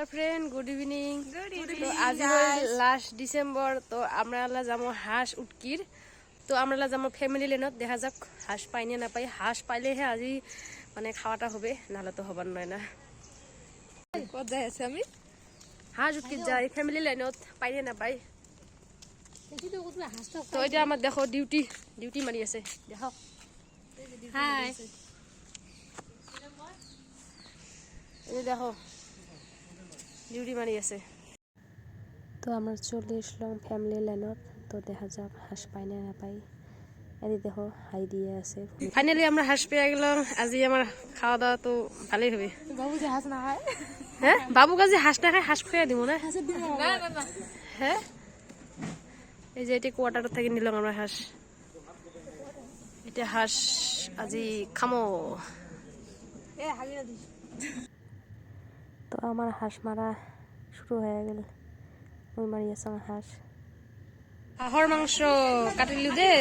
Hello friend, good evening. তো আজি হল লাস্ট ডিসেম্বর। তো আমরা যাবো হাঁস উটকির। তো আমরা যাবো ফ্যামিলি লেনত, দেখা যাক হাঁস পাই না পাই। হাঁস পাইলেহে আজি মানে খাওয়াটা হবে, নাহলে তো হবার নয় না। কত যাই আছে আমি হাঁস উটকির যাই ফ্যামিলি লাইনত, পাই না পাই। তো এটা আমার দেখো ডিউটি মারি আছে, দেখো। হাই এই দেখো ডিউটি মারি আছে। তো আমরা চলে আসলাম ফ্যামিলি লাইনত। তো দেখা যাক হাঁস পাই না পাই। এই দেখো হাই দিয়ে আছে। ফাইনালি আমরা হাঁস পেয়ে গেলাম। আজি আমার খাওয়া দাওয়া তো ভালোই হবে। বাবু যে হাঁস না খায়, হ্যাঁ বাবু কাজে হাঁস না খায়, হাঁস খুঁয়ে দিব না। না হ্যাঁ এই যে এটা কোয়ার্টার থেকে নিলাম আমরা হাঁস। এটা হাঁস আজি খামো। তো আমার হাঁস মারা শুরু হয়ে গেল। ওই মারি আছে আমার হাঁস। হাঁহর মাংস কাটিলি দে।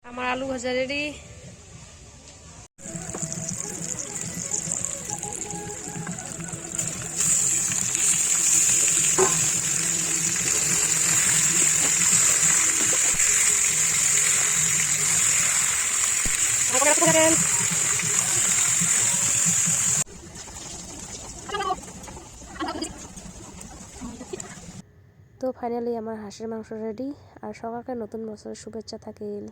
আমার আলু ভাজা রেডি। তো ফাইনালি আমার হাঁসের মাংস রেডি। আর সকালকে নতুন বছরের শুভেচ্ছা থাকিল।